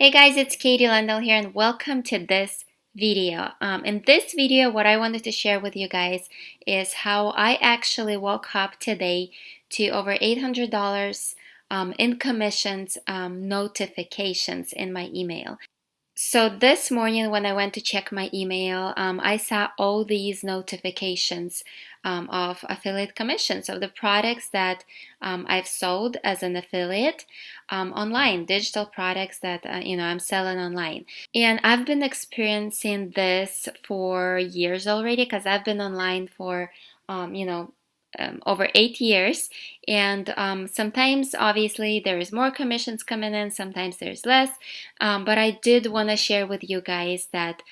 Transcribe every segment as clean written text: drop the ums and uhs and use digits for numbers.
Hey guys, it's Katie Lendel here and welcome to this video. In this video, what I wanted to share with you guys is how I actually woke up today to over $800 in commissions notifications in my email. So this morning when I went to check my email, I saw all these notifications of affiliate commissions of the products that I've sold as an affiliate online, digital products that I'm selling online. And I've been experiencing this for years already because I've been online for over 8 years, and sometimes obviously there is more commissions coming in, sometimes there's less, but I did want to share with you guys that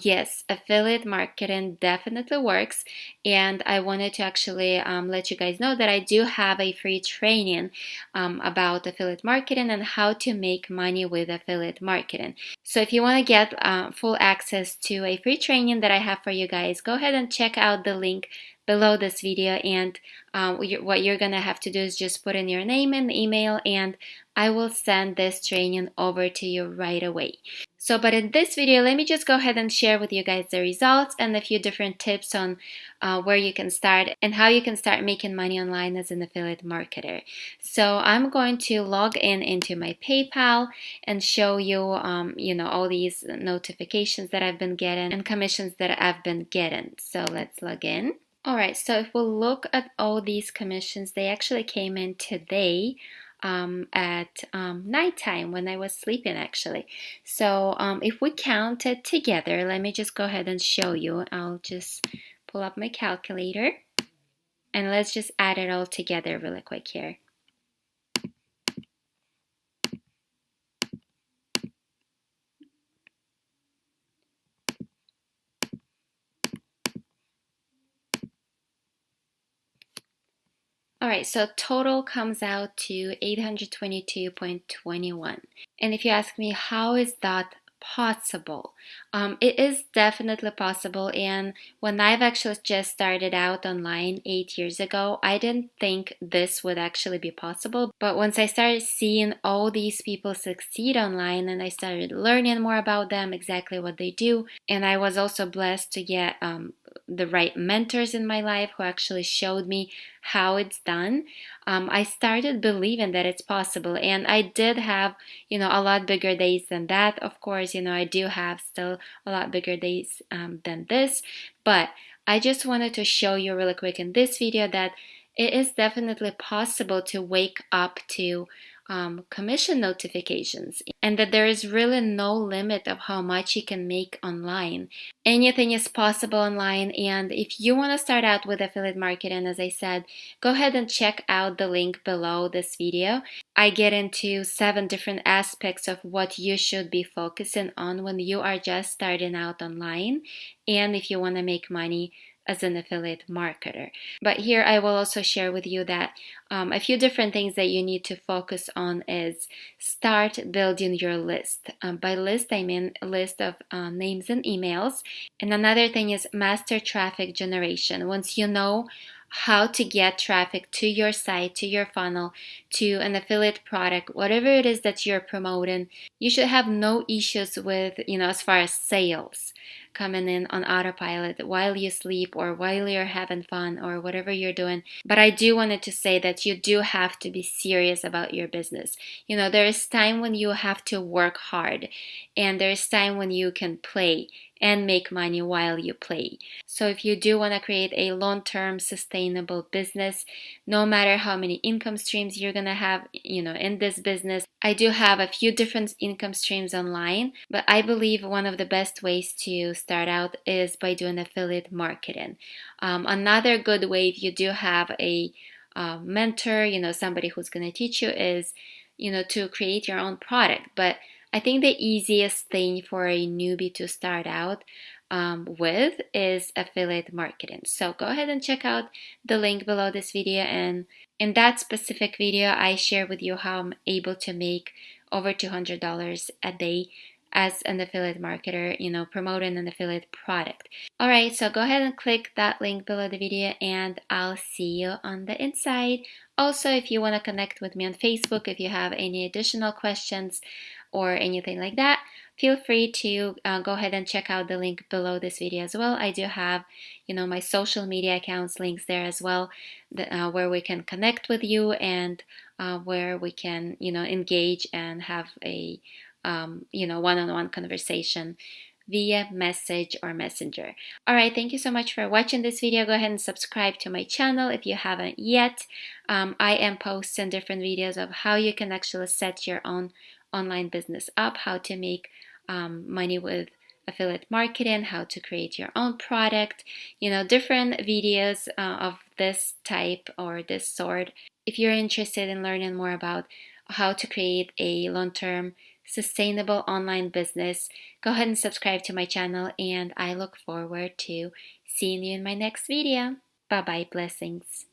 yes, affiliate marketing definitely works, and I wanted to actually let you guys know that I do have a free training about affiliate marketing and how to make money with affiliate marketing. So if you want to get full access to a free training that I have for you guys, go ahead and check out the link below this video, and what you're gonna have to do is just put in your name and email, and I will send this training over to you right away. So, but in this video, let me just go ahead and share with you guys the results and a few different tips on where you can start and how you can start making money online as an affiliate marketer. So I'm going to log in into my PayPal and show you, all these notifications that I've been getting and commissions that I've been getting. So let's log in. Alright, so if we look at all these commissions, they actually came in today at nighttime when I was sleeping actually. So if we count it together, let me just go ahead and show you. I'll just pull up my calculator and let's just add it all together really quick here. Alright, so total comes out to 822.21. And if you ask me, how is that possible? It is definitely possible. And when I've actually just started out online 8 years ago, I didn't think this would actually be possible. But once I started seeing all these people succeed online and I started learning more about them, exactly what they do, and I was also blessed to get the right mentors in my life who actually showed me how it's done, I started believing that it's possible. And I did have, a lot bigger days than that. Of course, I do have still a lot bigger days than this. But I just wanted to show you really quick in this video that it is definitely possible to wake up to commission notifications, and that there is really no limit of how much you can make online. Anything is possible online, and if you want to start out with affiliate marketing, as I said, go ahead and check out the link below this video. I get into 7 different aspects of what you should be focusing on when you are just starting out online and if you want to make money as an affiliate marketer. But here I will also share with you that a few different things that you need to focus on is start building your list. By list, I mean a list of names and emails. And another thing is master traffic generation. Once you know how to get traffic to your site, to your funnel, to an affiliate product, whatever it is that you're promoting, you should have no issues with, as far as sales coming in on autopilot while you sleep or while you're having fun or whatever you're doing. But I do wanted to say that you do have to be serious about your business. There is time when you have to work hard, and there is time when you can play and make money while you play. So if you do want to create a long-term sustainable business, no matter how many income streams you're going to have, in this business, I do have a few different income streams online, but I believe one of the best ways to start out is by doing affiliate marketing. Another good way, if you do have a mentor, somebody who's going to teach you, is, to create your own product. But I think the easiest thing for a newbie to start out with is affiliate marketing. So go ahead and check out the link below this video, and in that specific video I share with you how I'm able to make over $200 a day as an affiliate marketer, promoting an affiliate product. Alright, so go ahead and click that link below the video and I'll see you on the inside. Also, if you want to connect with me on Facebook, if you have any additional questions, or anything like that, feel free to go ahead and check out the link below this video as well. I do have, my social media accounts links there as well, where we can connect with you and where we can, engage and have a, one-on-one conversation via message or messenger. All right, thank you so much for watching this video. Go ahead and subscribe to my channel if you haven't yet. I am posting different videos of how you can actually set your own online business up, how to make money with affiliate marketing, how to create your own product, different videos of this type or this sort. If you're interested in learning more about how to create a long-term sustainable online business, go ahead and subscribe to my channel, and I look forward to seeing you in my next video. Bye bye, blessings.